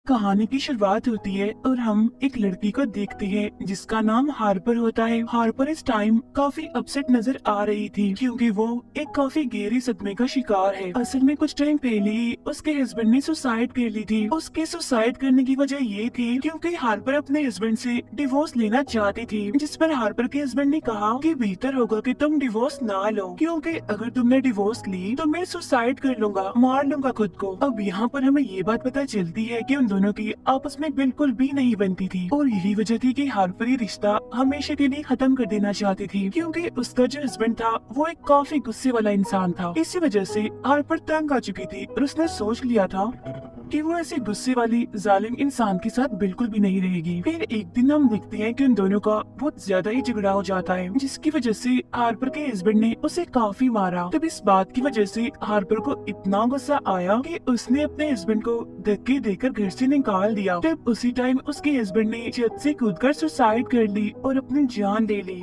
कहानी की शुरुआत होती है और हम एक लड़की को देखते हैं जिसका नाम हार्पर होता है। हार्पर इस टाइम काफी अपसेट नजर आ रही थी क्योंकि वो एक काफी गहरी सदमे का शिकार है। असल में कुछ टाइम पहले ही उसके हस्बैंड ने सुसाइड कर ली थी। उसके सुसाइड करने की वजह ये थी क्योंकि हार्पर अपने हस्बैंड से डिवोर्स लेना चाहती थी, जिस पर हार्पर के हस्बैंड ने कहा कि बेहतर होगा कि तुम डिवोर्स ना लो, क्योंकि अगर तुमने डिवोर्स ली तो मैं सुसाइड कर लूंगा, मार लूंगा खुद को। अब यहाँ पर हमें ये बात पता चलती है कि उन दोनों की आपस में बिल्कुल भी नहीं बनती थी और यही वजह थी कि हार्पर ये रिश्ता हमेशा के लिए खत्म कर देना चाहती थी, क्योंकि उसका जो हस्बैंड था वो एक काफी गुस्से वाला इंसान था। इसी वजह से हार्पर तंग आ चुकी थी और उसने सोच लिया था कि वो ऐसे गुस्से वाली जालिम इंसान के साथ बिल्कुल भी नहीं रहेगी। फिर एक दिन हम देखते हैं कि उन दोनों का बहुत ज्यादा ही झगड़ा हो जाता है, जिसकी वजह से हार्पर के हस्बैंड ने उसे काफी मारा। तब इस बात की वजह से हार्पर को इतना गुस्सा आया कि उसने अपने हस्बैंड को धक्के देकर घर से निकाल दिया। तब उसी टाइम उसके हस्बैंड ने छत से कूदकर सुसाइड कर ली और अपनी जान ले ली।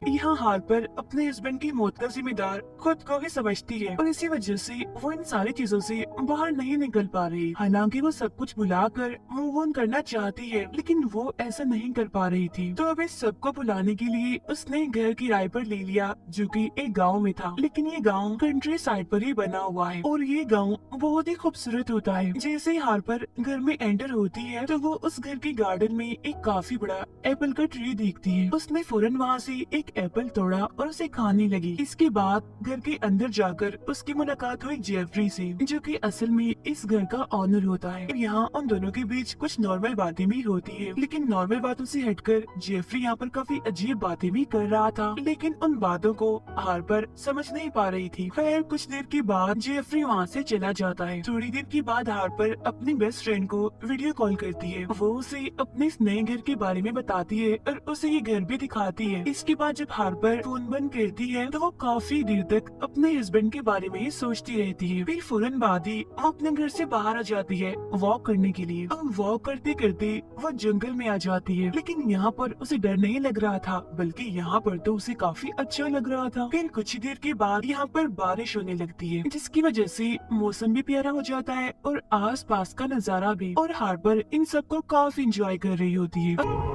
यहाँ हार्पर अपने हस्बैंड की मौत का जिम्मेदार खुद को ही समझती है और इसी वजह से वो इन सारी चीजों से बाहर नहीं निकल पा रही। हालांकि वो सब कुछ भुलाकर मूव ऑन करना चाहती है, लेकिन वो ऐसा नहीं कर पा रही थी। तो अब इस सबको भुलाने के लिए उसने घर किराए पर ले लिया, जो कि एक गांव में था। लेकिन ये गांव कंट्री साइड पर ही बना हुआ है और ये गांव बहुत ही खूबसूरत होता है। जैसे ही हार्पर घर में एंटर होती है तो वो उस घर के गार्डन में एक काफी बड़ा एप्पल का ट्री देखती है। उसने फौरन वहाँ से एक एप्पल तोड़ा और उसे खाने लगी। इसके बाद घर के अंदर जाकर उसकी मुलाकात हुई जेफरी से, जो कि असल में इस घर का ऑनर होता है। यहाँ उन दोनों के बीच कुछ नॉर्मल बातें भी होती है, लेकिन नॉर्मल बातों से हटकर जेफरी यहाँ पर काफी अजीब बातें भी कर रहा था, लेकिन उन बातों को हार्पर समझ नहीं पा रही थी। खैर कुछ देर के बाद जेफरी वहाँ से चला जाता है। थोड़ी देर के बाद हार्पर अपनी बेस्ट फ्रेंड को वीडियो कॉल करती है। वो उसे अपने इस नए घर के बारे में बताती है और उसे ये घर भी दिखाती है। इसके बाद जब हार्पर फोन बंद करती है तो वो काफी देर तक अपने हस्बैंड के बारे में ही सोचती रहती है। फिर फौरन बाद ही वो अपने घर से बाहर आ जाती है वॉक करने के लिए। अब वॉक करते करते वो जंगल में आ जाती है, लेकिन यहाँ पर उसे डर नहीं लग रहा था, बल्कि यहाँ पर तो उसे काफी अच्छा लग रहा था। फिर कुछ देर के बाद यहाँ पर बारिश होने लगती है, जिसकी वजह से मौसम भी प्यारा हो जाता है और आस पास का नजारा भी, और हार्पर इन सबको काफी इंजॉय कर रही होती है।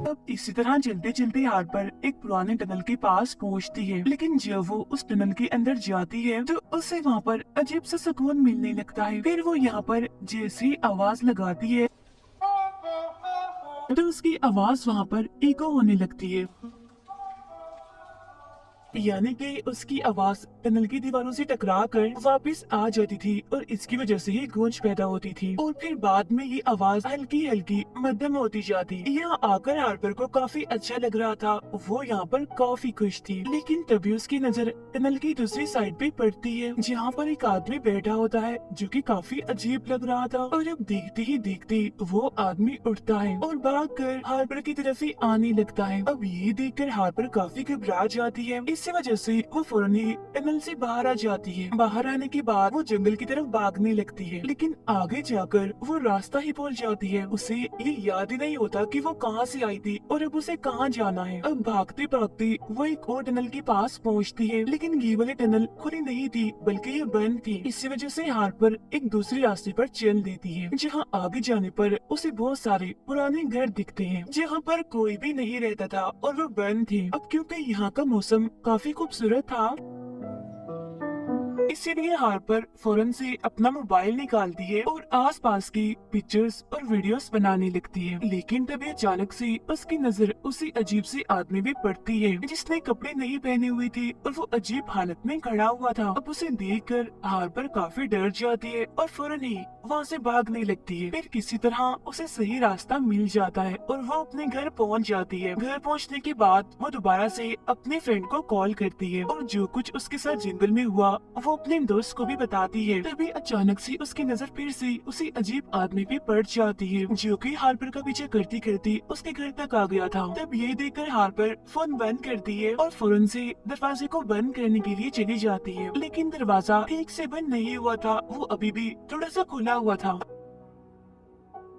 अब इसी तरह चलते चलते हार्पर एक पुराने टनल के पास पहुंचती है, लेकिन जब वो उस टनल के अंदर जाती है तो उसे वहाँ पर अजीब सा सुकून मिलने लगता है। फिर वो यहाँ पर जैसी आवाज लगाती है तो उसकी आवाज वहाँ पर इको होने लगती है, यानी कि उसकी आवाज टनल की दीवारों से टकरा कर वापिस आ जाती थी और इसकी वजह से ही गूंज पैदा होती थी। और फिर बाद में ये आवाज हल्की हल्की मध्यम होती जाती। यहाँ आकर हार्पर को काफी अच्छा लग रहा था, वो यहाँ पर काफी खुश थी। लेकिन तभी उसकी नजर टनल की दूसरी साइड पे पड़ती है, जहाँ पर एक आदमी बैठा होता है जो कि काफी अजीब लग रहा था। और अब देखते ही देखते वो आदमी उठता है और भागकर हार्पर की तरफ ही आने लगता है। अब ये देखकर हार्पर काफी घबरा जाती है। इसी वजह से वो फौरन ही टनल से बाहर आ जाती है। बाहर आने के बाद वो जंगल की तरफ भागने लगती है, लेकिन आगे जाकर वो रास्ता ही भूल जाती है। उसे ये याद ही नहीं होता कि वो कहाँ से आई थी और अब उसे कहाँ जाना है। अब भागते भागते वो एक और टनल के पास पहुँचती है, लेकिन ये वाली टनल खुली नहीं थी बल्कि ये बंद थी। इसी वजह से हार्पर एक दूसरे रास्ते पर चल देती है, जहाँ आगे जाने पर उसे बहुत सारे पुराने घर दिखते हैं, जहाँ पर कोई भी नहीं रहता था और वो बंद थे। अब क्योंकि यहाँ का मौसम काफी खूबसूरत था, इसीलिए हार्पर फौरन से अपना मोबाइल निकालती है और आसपास की पिक्चर्स और वीडियोस बनाने लगती है। लेकिन तभी अचानक से उसकी नजर उसी अजीब से आदमी पे पड़ती है, जिसने कपड़े नहीं पहने हुए थे और वो अजीब हालत में खड़ा हुआ था। अब उसे देखकर हार्पर काफी डर जाती है और फौरन ही वहाँ से भागने लगती है। फिर किसी तरह उसे सही रास्ता मिल जाता है और वो अपने घर पहुँच जाती है। घर पहुँचने के बाद वो दोबारा से अपने फ्रेंड को कॉल करती है और जो कुछ उसके साथ जंगल में हुआ वो अपने दोस्त को भी बताती है। तभी अचानक से उसकी नजर फिर से उसी अजीब आदमी पे पड़ जाती है, जो कि हार्पर का पीछे करती करती उसके घर तक आ गया था। तब ये देखकर हार्पर फोन बंद करती है और फौरन से दरवाजे को बंद करने के लिए चली जाती है, लेकिन दरवाजा ठीक से बंद नहीं हुआ था, वो अभी भी थोड़ा सा खुला हुआ था।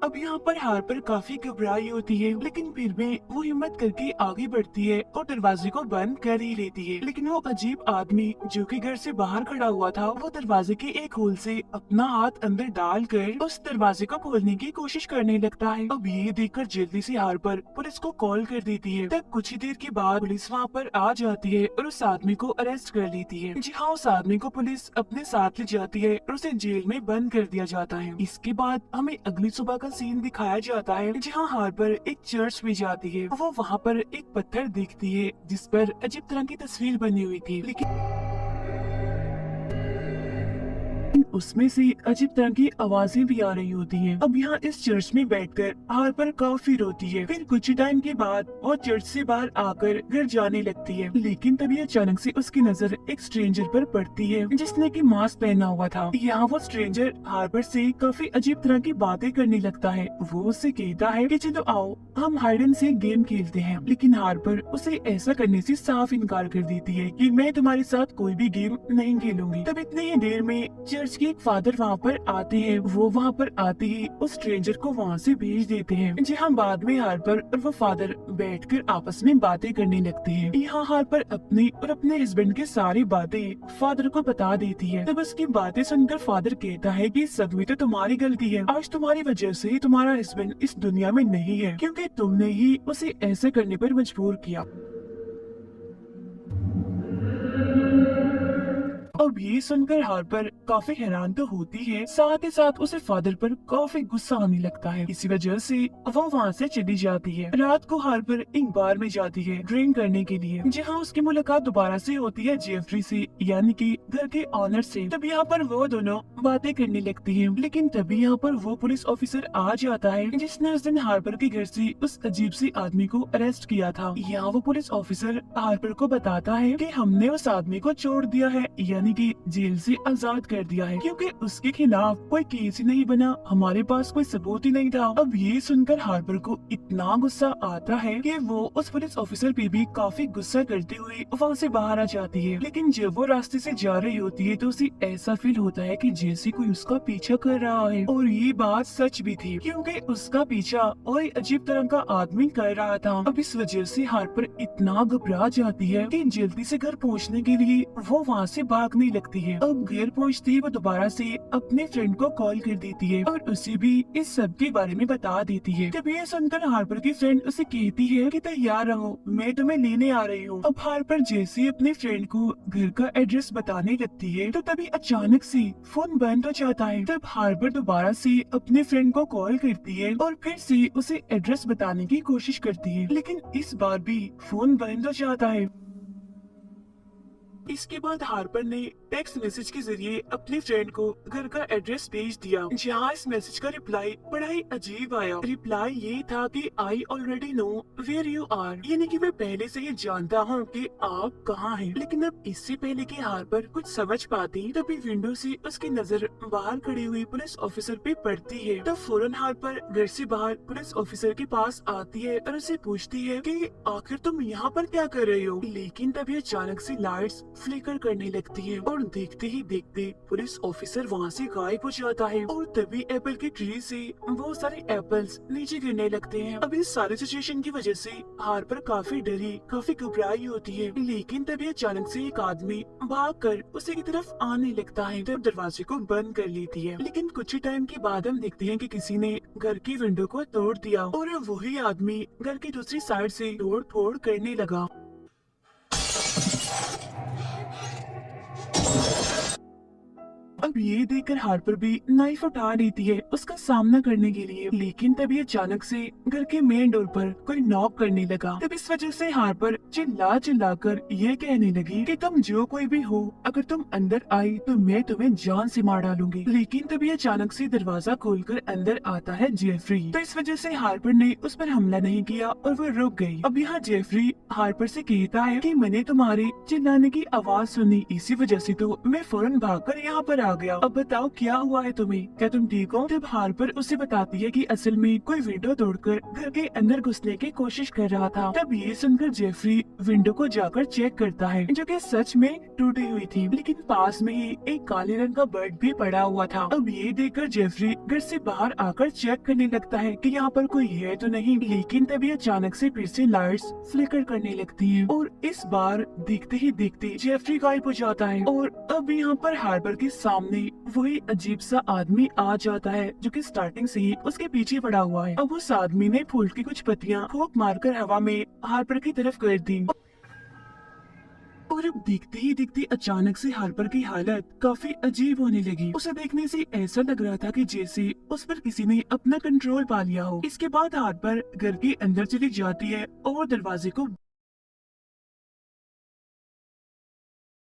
अब यहाँ पर हार्पर काफी घबराई होती है, लेकिन फिर भी वो हिम्मत करके आगे बढ़ती है और दरवाजे को बंद कर ही लेती है। लेकिन वो अजीब आदमी जो कि घर से बाहर खड़ा हुआ था, वो दरवाजे के एक होल से अपना हाथ अंदर डालकर उस दरवाजे को खोलने की कोशिश करने लगता है। अब ये देखकर जल्दी से हार्पर पुलिस को कॉल कर देती है। तब कुछ ही देर के बाद पुलिस वहाँ पर आ जाती है और उस आदमी को अरेस्ट कर लेती है। जी हाँ, उस आदमी को पुलिस अपने साथ ले जाती है और उसे जेल में बंद कर दिया जाता है। इसके बाद हमें अगली सुबह का सीन दिखाया जाता है जहाँ हार्पर एक चर्च में जाती है। वो वहाँ पर एक पत्थर देखती है जिस पर अजीब तरह की तस्वीर बनी हुई थी, लेकिन उसमें से अजीब तरह की आवाजें भी आ रही होती हैं। अब यहाँ इस चर्च में बैठकर हार्पर काफी रोती है। फिर कुछ टाइम के बाद वो चर्च से बाहर आकर घर जाने लगती है, लेकिन तभी अचानक से उसकी नजर एक स्ट्रेंजर पर पड़ती है जिसने की मास्क पहना हुआ था। यहाँ वो स्ट्रेंजर हार्पर से काफी अजीब तरह की बातें करने लगता है। वो उससे कहता है कि चलो आओ हम हाइड एंड सीक गेम खेलते हैं, लेकिन हार्पर उसे ऐसा करने से साफ इनकार कर देती है कि मैं तुम्हारे साथ कोई भी गेम नहीं खेलूंगी। तब इतनी ही देर में चर्च के एक फादर वहाँ पर आते हैं। वो वहाँ पर आते ही उस स्ट्रेंजर को वहाँ से भेज देते हैं। जी हाँ, बाद में हार्पर और वो फादर बैठकर आपस में बातें करने लगते हैं। यहाँ हार्पर अपनी और अपने हस्बैंड की सारी बातें फादर को बता देती है। तब उसकी बातें सुनकर फादर कहता है कि सब में तो तुम्हारी गलती है, आज तुम्हारी वजह से ही तुम्हारा हस्बैंड इस दुनिया में नहीं है, क्योंकि तुमने ही उसे ऐसा करने पर मजबूर किया। अब ये सुनकर हार्पर काफी हैरान तो होती है, साथ ही साथ उसे फादर पर काफी गुस्सा आने लगता है। इसी वजह से वो वहाँ से चली जाती है। रात को हार्पर एक बार में जाती है ड्रिंक करने के लिए, जहाँ उसकी मुलाकात दोबारा से होती है जेफरी से, यानी कि घर के ऑनर से। तब यहाँ पर वो दोनों बातें करने लगती है, लेकिन तभी यहाँ पर वो पुलिस ऑफिसर आ जाता है जिसने उस दिन हार्पर के घर से उस अजीब सी आदमी को अरेस्ट किया था। यहाँ वो पुलिस ऑफिसर हार्पर को बताता है कि हमने उस आदमी को छोड़ दिया है, यानी कि जेल से आजाद कर दिया है, क्योंकि उसके खिलाफ कोई केस ही नहीं बना, हमारे पास कोई सबूत ही नहीं था। अब ये सुनकर हार्पर को इतना गुस्सा आता है कि वो उस पुलिस ऑफिसर पे भी काफी गुस्सा करते हुए वहाँ से बाहर आ जाती है। लेकिन जब वो रास्ते से जा रही होती है तो उसे ऐसा फील होता है कि जैसे कोई उसका पीछा कर रहा है। और ये बात सच भी थी, क्योंकि उसका पीछा और अजीब तरह का आदमी कर रहा था। अब इस वजह से हार्पर इतना घबरा जाती है कि जल्दी से घर पहुँचने के लिए वो वहाँ से भागने लगती है। अब घर पहुँचते ही वो दोबारा से अपने फ्रेंड को कॉल कर देती है और उसे भी इस सब के बारे में बता देती है। जब ये सुनकर हार्पर की फ्रेंड उसे कहती है कि तैयार रहो, मैं तुम्हें लेने आ रही हूँ। अब हार्पर जैसे ही अपने फ्रेंड को घर का एड्रेस बताने लगती है तो तभी अचानक से फोन बंद हो जाता है। तब हार्पर दोबारा से अपने फ्रेंड को कॉल करती है और फिर से उसे एड्रेस बताने की कोशिश करती है, लेकिन इस बार भी फोन बंद हो जाता है। इसके बाद हार्पर ने टेक्स्ट मैसेज के जरिए अपने फ्रेंड को घर का एड्रेस भेज दिया, जहाँ इस मैसेज का रिप्लाई बड़ा ही अजीब आया। रिप्लाई ये था कि I already know where you are, यानी कि मैं पहले से ही जानता हूँ कि आप कहाँ हैं। लेकिन अब इससे पहले कि हार्पर कुछ समझ पाती तभी विंडो से उसकी नजर बाहर खड़ी हुई पुलिस ऑफिसर पे पड़ती है। तब फौरन हार्पर घर से बाहर पुलिस ऑफिसर के पास आती है और उसे पूछती है कि आखिर तुम यहाँ पर क्या कर रही हो। लेकिन तभी अचानक से लाइट्स फ्लिकर करने लगती है और देखते ही देखते पुलिस ऑफिसर वहाँ से गायब हो जाता है और तभी एप्पल के ट्री से बहुत सारे एप्पल्स नीचे गिरने लगते हैं। अब इस सारी सिचुएशन की वजह से हार्पर काफी डरी, काफी घबराई होती है। लेकिन तभी अचानक से एक आदमी भागकर उसे की तरफ आने लगता है, तब दरवाजे को बंद कर लेती है। लेकिन कुछ ही टाइम के बाद हम देखते हैं कि किसी ने घर की विंडो को तोड़ दिया और वही आदमी घर की दूसरी साइड से तोड़ फोड़ करने लगा। अब ये देखकर हार्पर भी नाइफ उठा लेती है उसका सामना करने के लिए, लेकिन तभी अचानक से घर के मेन डोर पर कोई नॉक करने लगा। तब इस वजह से हार्पर चिल्ला चिल्ला कर ये कहने लगी कि तुम जो कोई भी हो, अगर तुम अंदर आई तो मैं तुम्हें जान से मार डालूंगी। लेकिन तभी अचानक से दरवाजा खोलकर अंदर आता है जेफरी। तो इस वजह से हार्पर ने उस पर हमला नहीं किया और वो रुक गई। अब यहाँ जेफरी हार्पर से कहता है कि मैंने तुम्हारी चिल्लाने की आवाज सुनी, इसी वजह से तो मैं फौरन भागकर यहाँ पर आ गया। अब बताओ क्या हुआ है तुम्हें, क्या तुम ठीक हो। तब हार्पर उसे बताती है कि असल में कोई विंडो तोड़कर घर के अंदर घुसने की कोशिश कर रहा था। तब ये सुनकर जेफरी जेफरी विंडो को जाकर चेक करता है, जो कि सच में टूटी हुई थी, लेकिन पास में ही एक काले रंग का बर्ड भी पड़ा हुआ था। अब ये देखकर जेफरी घर से बाहर आकर चेक करने लगता है कि यहाँ पर कोई है तो नहीं, लेकिन तभी अचानक से फिर से लाइट्स फ्लिकर करने लगती है और इस बार देखते ही देखते जेफरी गायब हो जाता है। और अब यहाँ पर हार्बर के सामने वही अजीब सा आदमी आ जाता है, जो कि स्टार्टिंग से ही उसके पीछे पड़ा हुआ है। अब उस आदमी ने फूल की कुछ पत्तियां फूंक मारकर हवा में हार्पर की तरफ कर दी और अब देखते ही देखते अचानक से हार्पर की हालत काफी अजीब होने लगी। उसे देखने से ऐसा लग रहा था कि जैसे उस पर किसी ने अपना कंट्रोल पा लिया हो। इसके बाद हार्पर घर के अंदर चली जाती है और दरवाजे को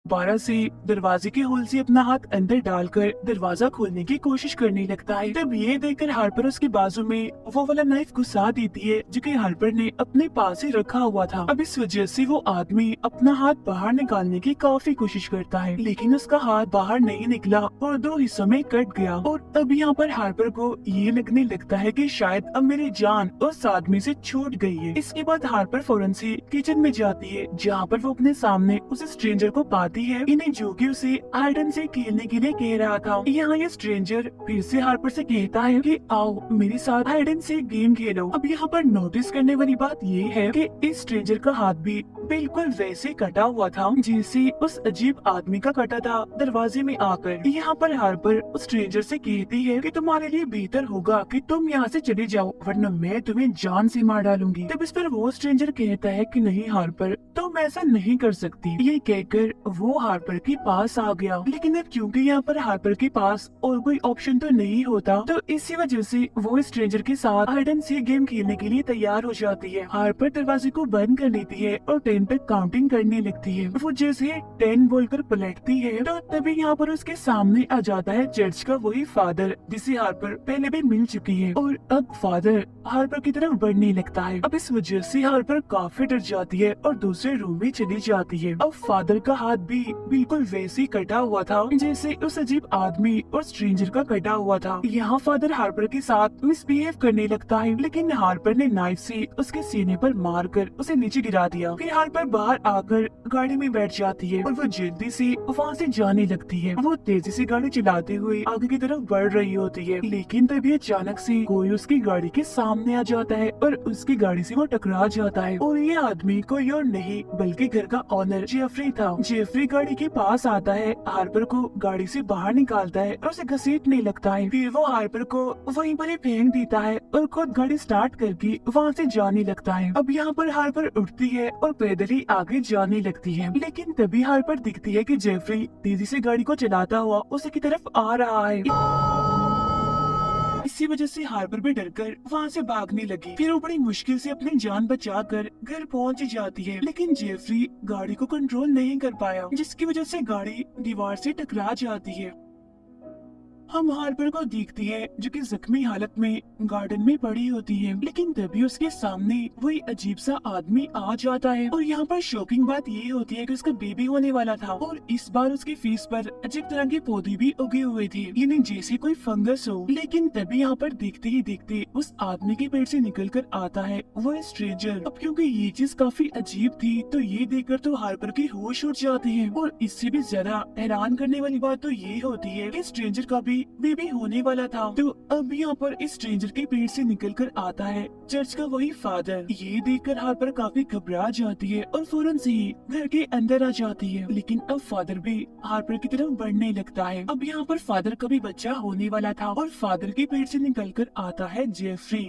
दोबारा से दरवाजे के होल से अपना हाथ अंदर डालकर दरवाजा खोलने की कोशिश करने लगता है। तब ये देखकर हार्पर उसके बाजू में वो वाला नाइफ घुसा देती है, जो कि हार्पर ने अपने पास ही रखा हुआ था। अब इस वजह से वो आदमी अपना हाथ बाहर निकालने की काफी कोशिश करता है, लेकिन उसका हाथ बाहर नहीं निकला और दो हिस्सों में कट गया। और अब यहाँ पर हार्पर को ये लगने लगता है कि शायद अब मेरी जान उस आदमी से छूट गई है। इसके बाद हार्पर फौरन से किचन में जाती है, जहाँ पर वो अपने सामने उस स्ट्रेंजर को पाती है, इन्हें जो कि उसे हाइड से खेलने के लिए कह रहा था। यहाँ ये स्ट्रेंजर फिर से हार्पर से कहता है कि आओ मेरे साथ हाइड से गेम खेलो। अब यहाँ पर नोटिस करने वाली बात ये है कि इस स्ट्रेंजर का हाथ भी बिल्कुल वैसे कटा हुआ था जैसे उस अजीब आदमी का कटा था दरवाजे में आकर। यहाँ पर हार्पर उस स्ट्रेंजर से कहती है कि तुम्हारे लिए बेहतर होगा कि तुम यहाँ से चले जाओ, वरना मैं तुम्हें जान से मार डालूंगी। तब इस पर वो स्ट्रेंजर कहता है कि नहीं हार्पर, तुम ऐसा नहीं कर सकती। ये कहकर वो हार्पर के पास आ गया, लेकिन अब क्योंकि यहाँ पर हार्पर के पास और कोई ऑप्शन तो नहीं होता, तो इसी वजह से वो स्ट्रेंजर के साथ हाइड एंड सीक गेम खेलने के लिए तैयार हो जाती है। हार्पर दरवाजे को बंद कर लेती है और 10 तक काउंटिंग करने लगती है। वो जैसे 10 बोलकर पलटती है तो तभी यहाँ पर उसके सामने आ जाता है चर्च का वही फादर, जिसे हार्पर पहले भी मिल चुकी है। और अब फादर हार्पर की तरफ बढ़ने लगता है। अब इस वजह से हार्पर काफी डर जाती है और दूसरे रूम में चली जाती है। अब फादर का हाथ भी बिल्कुल वैसे ही कटा हुआ था जैसे उस अजीब आदमी और स्ट्रेंजर का कटा हुआ था। यहाँ फादर हार्पर के साथ मिसबिहेव करने लगता है, लेकिन हार्पर ने नाइफ से उसके सीने पर मारकर उसे नीचे गिरा दिया। फिर हार्पर बाहर आकर गाड़ी में बैठ जाती है और वो जल्दी से वहाँ से जाने लगती है। वो तेजी से गाड़ी चलाते हुए आगे की तरफ बढ़ रही होती है, लेकिन तभी अचानक से कोई उसकी गाड़ी के सामने आ जाता है और उसकी गाड़ी से वो टकरा जाता है। और ये आदमी कोई और नहीं बल्कि घर का ऑनर जेफरी था। जेफरी गाड़ी के पास आता है, हार्पर को गाड़ी से बाहर निकालता है और उसे घसीटने लगता है। फिर वो हार्पर को वहीं पर ही फेंक देता है और खुद गाड़ी स्टार्ट करके वहाँ से जाने लगता है। अब यहाँ पर हार्पर उठती है और पैदल ही आगे जाने लगती है, लेकिन तभी हार्पर दिखती है कि जेफरी तेजी से गाड़ी को चलाता हुआ उसी की तरफ आ रहा है। इसी वजह से हार्पर भी डरकर वहाँ से भागने लगी। फिर वो बड़ी मुश्किल से अपनी जान बचाकर घर पहुँच जाती है, लेकिन जेफरी गाड़ी को कंट्रोल नहीं कर पाया, जिसकी वजह से गाड़ी दीवार से टकरा जाती है। हम हार्पर को देखती है जो कि जख्मी हालत में गार्डन में पड़ी होती है, लेकिन तभी उसके सामने वही अजीब सा आदमी आ जाता है। और यहाँ पर शॉकिंग बात ये होती है कि उसका बेबी होने वाला था और इस बार उसके फेस पर अजीब तरह के पौधे भी उगे हुए थे, यानी जैसे कोई फंगस हो। लेकिन तभी यहाँ पर देखते ही देखते उस आदमी के पेट से निकल कर आता है वो स्ट्रेंजर। अब क्योंकि ये चीज काफी अजीब थी तो ये देखकर तो हार्पर के होश उड़ जाते हैं। और इससे भी ज्यादा हैरान करने वाली बात तो ये होती है कि स्ट्रेंजर का भी बेबी होने वाला था। तो अब यहाँ पर इस स्ट्रेंजर के पेट से निकल कर आता है चर्च का वही फादर। ये देखकर हार्पर काफी घबरा जाती है और फौरन से ही घर के अंदर आ जाती है, लेकिन अब फादर भी हार्पर की तरफ बढ़ने लगता है। अब यहाँ पर फादर का भी बच्चा होने वाला था और फादर के पेट से निकल कर आता है जेफरी।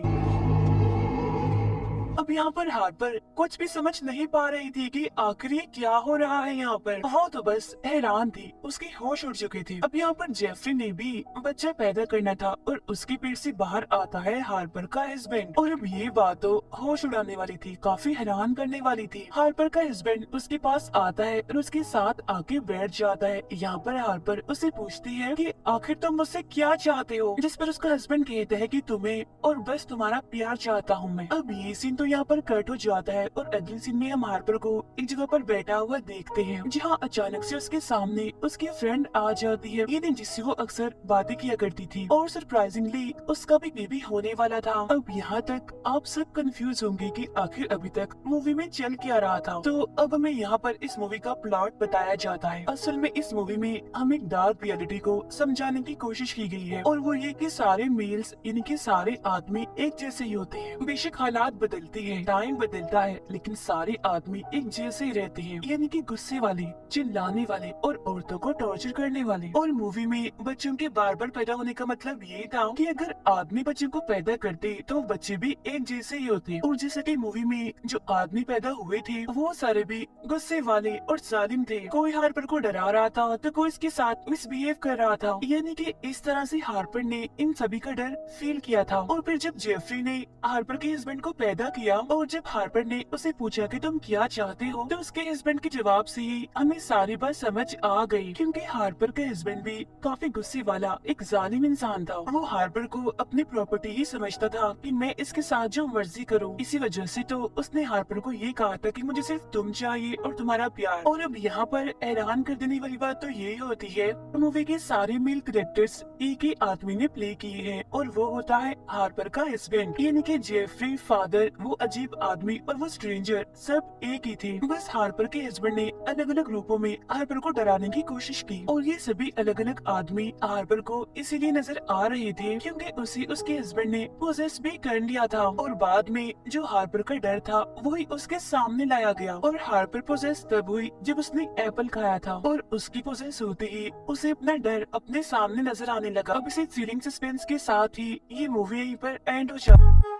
अब यहाँ पर हार्पर कुछ भी समझ नहीं पा रही थी कि आखिर ये क्या हो रहा है यहाँ पर। हाँ तो बस हैरान थी, उसके होश उड़ चुके थे। अब यहाँ पर जेफरी ने भी बच्चा पैदा करना था और उसके पेट से बाहर आता है हार्पर का हस्बैंड। और अब ये बात तो होश उड़ाने वाली थी, काफी हैरान करने वाली थी। हार्पर का हस्बैंड उसके पास आता है और उसके साथ आके बैठ जाता है। यहाँ पर हार्पर उसे पूछती है कि आखिर तुम मुझसे क्या चाहते हो, जिस पर उसका हस्बैंड कहता है कि तुम्हें और बस तुम्हारा प्यार चाहता हूँ मैं। अब ये सीन तो यहाँ पर कट हो जाता है और अगले सीन में हम हार्पर को एक जगह पर बैठा हुआ देखते हैं, जहाँ अचानक से उसके सामने उसकी फ्रेंड आ जाती है, ये दिन जिससे वो अक्सर बातें किया करती थी, और सरप्राइजिंगली उसका भी बेबी होने वाला था। अब यहाँ तक आप सब कंफ्यूज होंगे कि आखिर अभी तक मूवी में चल क्या रहा था। तो अब हमें यहाँ पर इस मूवी का प्लॉट बताया जाता है। असल में इस मूवी में हम एक डार्क रियलिटी को समझाने की कोशिश की गई है, और वो ये कि सारे मेल्स यानी कि सारे आदमी एक जैसे ही होते हैं। बेशक हालात बदलते हैं, टाइम बदलता है, लेकिन सारे आदमी एक जैसे ही रहते हैं, यानी कि गुस्से वाले, चिल्लाने वाले और औरतों को टॉर्चर करने वाले। और मूवी में बच्चों के बार बार पैदा होने का मतलब ये था कि अगर आदमी बच्चों को पैदा करते तो बच्चे भी एक जैसे ही होते, और जैसे कि मूवी में जो आदमी पैदा हुए थे वो सारे भी गुस्से वाले और जालिम थे। कोई हार्पर को डरा रहा था तो कोई इसके साथ मिसबिहेव कर रहा था, यानी कि इस तरह से हार्पर ने इन सभी का डर फील किया था। और फिर जब जेफरी ने हार्पर के हस्बैंड को पैदा किया और जब हार्पर ने उसे पूछा कि तुम क्या चाहते हो, तो उसके हस्बैंड के जवाब से ही हमें सारी बात समझ आ गई, क्योंकि हार्पर का हस्बैंड भी काफी गुस्से वाला एक जालिम इंसान था। वो हार्पर को अपनी प्रॉपर्टी ही समझता था कि मैं इसके साथ जो मर्जी करूं। इसी वजह से तो उसने हार्पर को ये कहा था कि मुझे सिर्फ तुम चाहिए और तुम्हारा प्यार। और अब यहाँ पर हैरान कर देने वाली बात तो ये होती है, मूवी के सारे मेल कैरेक्टर्स एक ही आदमी ने प्ले किए हैं, और वो होता है हार्पर का हस्बैंड, यानी कि जेफरी, फादर, वो अजीब आदमी और वो स्ट्रेंजर सब एक ही थे। बस हार्पर के हस्बैंड ने अलग अलग रूपों में हार्पर को डराने की कोशिश की, और ये सभी अलग अलग आदमी हार्पर को इसीलिए नजर आ रहे थे क्योंकि उसे उसके हस्बैंड ने पोजेस भी कर लिया था। और बाद में जो हार्पर का डर था वही उसके सामने लाया गया, और हार्पर पोजेस तब हुई जब उसने एप्पल खाया था, और उसकी पोजेस होते ही उसे अपना डर अपने सामने नजर आने लगा। अब इसी थ्रिलिंग सस्पेंस के साथ ही ये मूवी यहीं पर एंड हो जाती है।